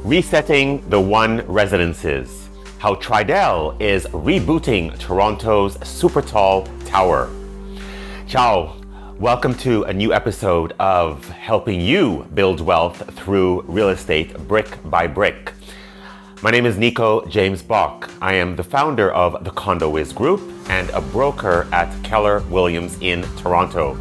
Resetting the One Residences, how Tridel is rebooting Toronto's Supertall tower. Ciao, welcome to a new episode of helping you build wealth through real estate brick by brick. My name is James-Bock. I am the founder of the Condo Wiz Group and a broker at Keller Williams in Toronto.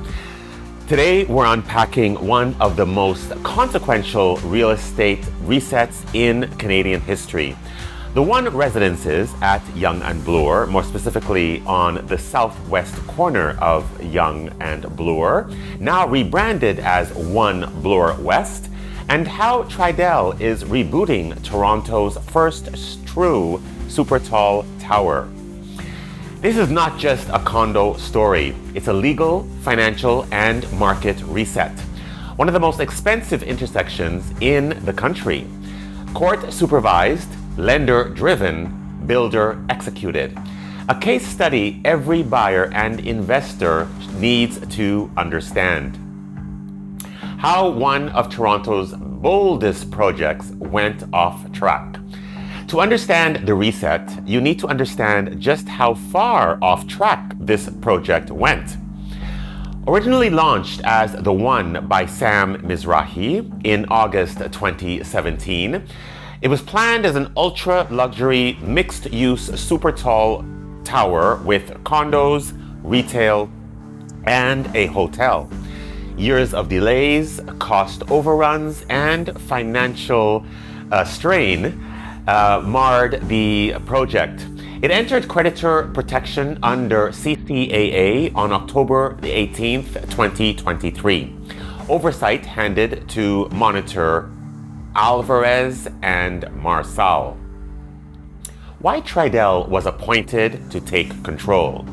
Today, we're unpacking one of the most consequential real estate resets in Canadian history. The One Residences at Yonge and Bloor, more specifically on the southwest corner of Yonge and Bloor, now rebranded as One Bloor West, and how Tridel is rebooting Toronto's first true Supertall tower. This is not just a condo story. It's a legal, financial, and market reset. One of the most expensive intersections in the country. Court-supervised, lender-driven, builder-executed. A case study every buyer and investor needs to understand. How one of Toronto's boldest projects went off track. To understand the reset, you need to understand just how far off track this project went. Originally launched as The One by Sam Mizrahi in August 2017, it was planned as an ultra-luxury mixed-use super-tall tower with condos, retail, and a hotel. Years of delays, cost overruns, and financial strain marred the project. It entered creditor protection under CCAA on October 18th, 2023. Oversight handed to Monitor Alvarez and Marsal. Why Tridel was appointed to take control?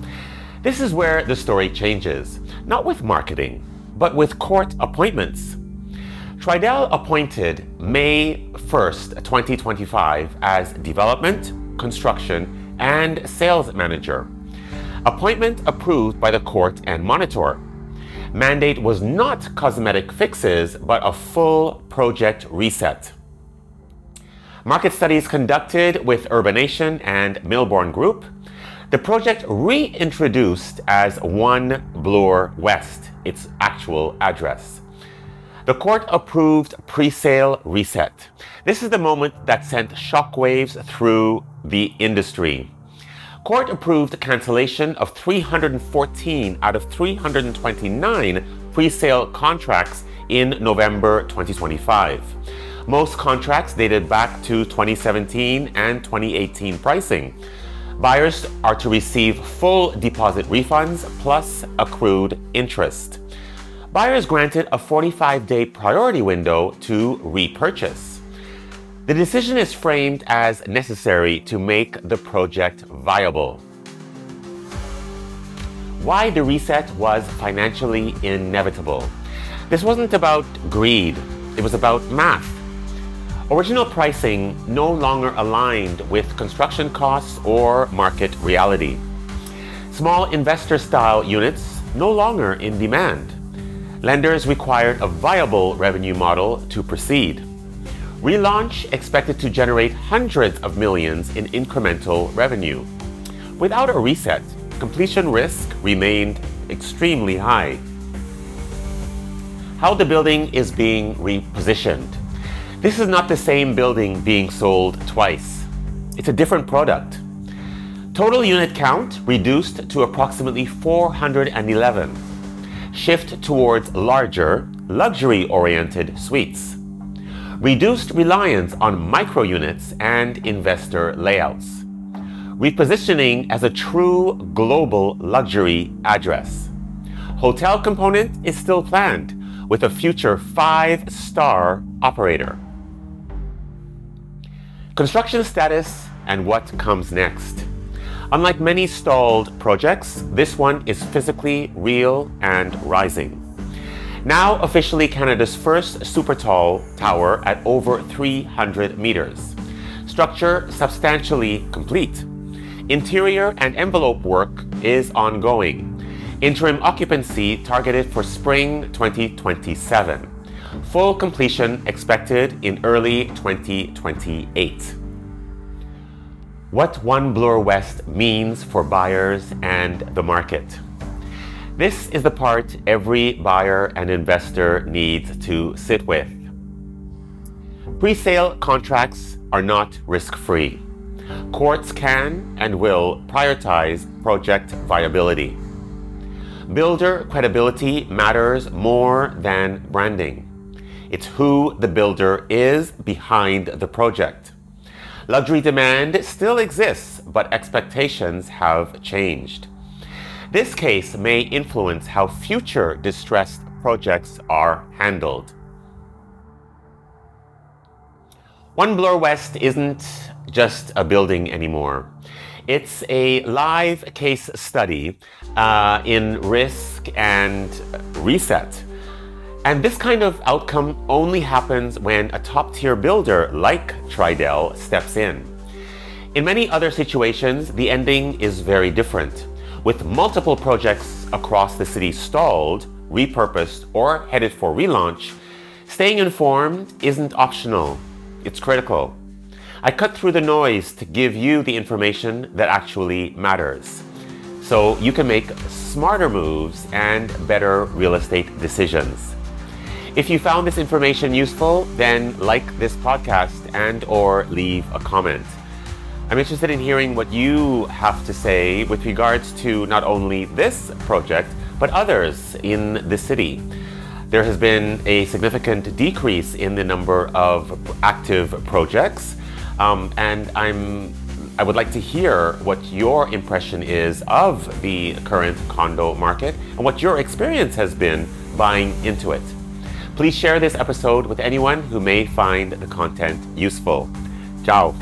This is where the story changes, not with marketing, but with court appointments. Tridel appointed May 1st, 2025 as Development, Construction, and Sales Manager. Appointment approved by the court and Monitor. Mandate was not cosmetic fixes, but a full project reset. Market studies conducted with Urbanation and Milbourne Group. The project reintroduced as One Bloor West, its actual address. The court-approved pre-sale reset. This is the moment that sent shockwaves through the industry. Court-approved cancellation of 314 out of 329 pre-sale contracts in November 2025. Most contracts dated back to 2017 and 2018 pricing. Buyers are to receive full deposit refunds plus accrued interest. Buyers granted a 45-day priority window to repurchase. The decision is framed as necessary to make the project viable. Why the reset was financially inevitable. This wasn't about greed, it was about math. Original pricing no longer aligned with construction costs or market reality. Small investor-style units no longer in demand. Lenders required a viable revenue model to proceed. Relaunch expected to generate hundreds of millions in incremental revenue. Without a reset, completion risk remained extremely high. How the building is being repositioned. This is not the same building being sold twice. It's a different product. Total unit count reduced to approximately 411. Shift towards larger, luxury-oriented suites. Reduced reliance on micro units and investor layouts. Repositioning as a true global luxury address. Hotel component is still planned with a future 5-star operator. Construction status and what comes next. Unlike many stalled projects, this one is physically real and rising. Now officially Canada's first Supertall tower at over 300 meters. Structure substantially complete. Interior and envelope work is ongoing. Interim occupancy targeted for spring 2027. Full completion expected in early 2028. What One Bloor West means for buyers and the market. This is the part every buyer and investor needs to sit with. Pre-sale contracts are not risk-free. Courts can and will prioritize project viability. Builder credibility matters more than branding. It's who the builder is behind the project. Luxury demand still exists, but expectations have changed. This case may influence how future distressed projects are handled. One Bloor West isn't just a building anymore. It's a live case study in risk and reset. And this kind of outcome only happens when a top-tier builder like Tridel steps in. In many other situations, the ending is very different. With multiple projects across the city stalled, repurposed, or headed for relaunch, staying informed isn't optional. It's critical. I cut through the noise to give you the information that actually matters, so you can make smarter moves and better real estate decisions. If you found this information useful, then like this podcast and/or leave a comment. I'm interested in hearing what you have to say with regards to not only this project, but others in the city. There has been a significant decrease in the number of active projects, and I would like to hear what your impression is of the current condo market and what your experience has been buying into it. Please share this episode with anyone who may find the content useful. Ciao.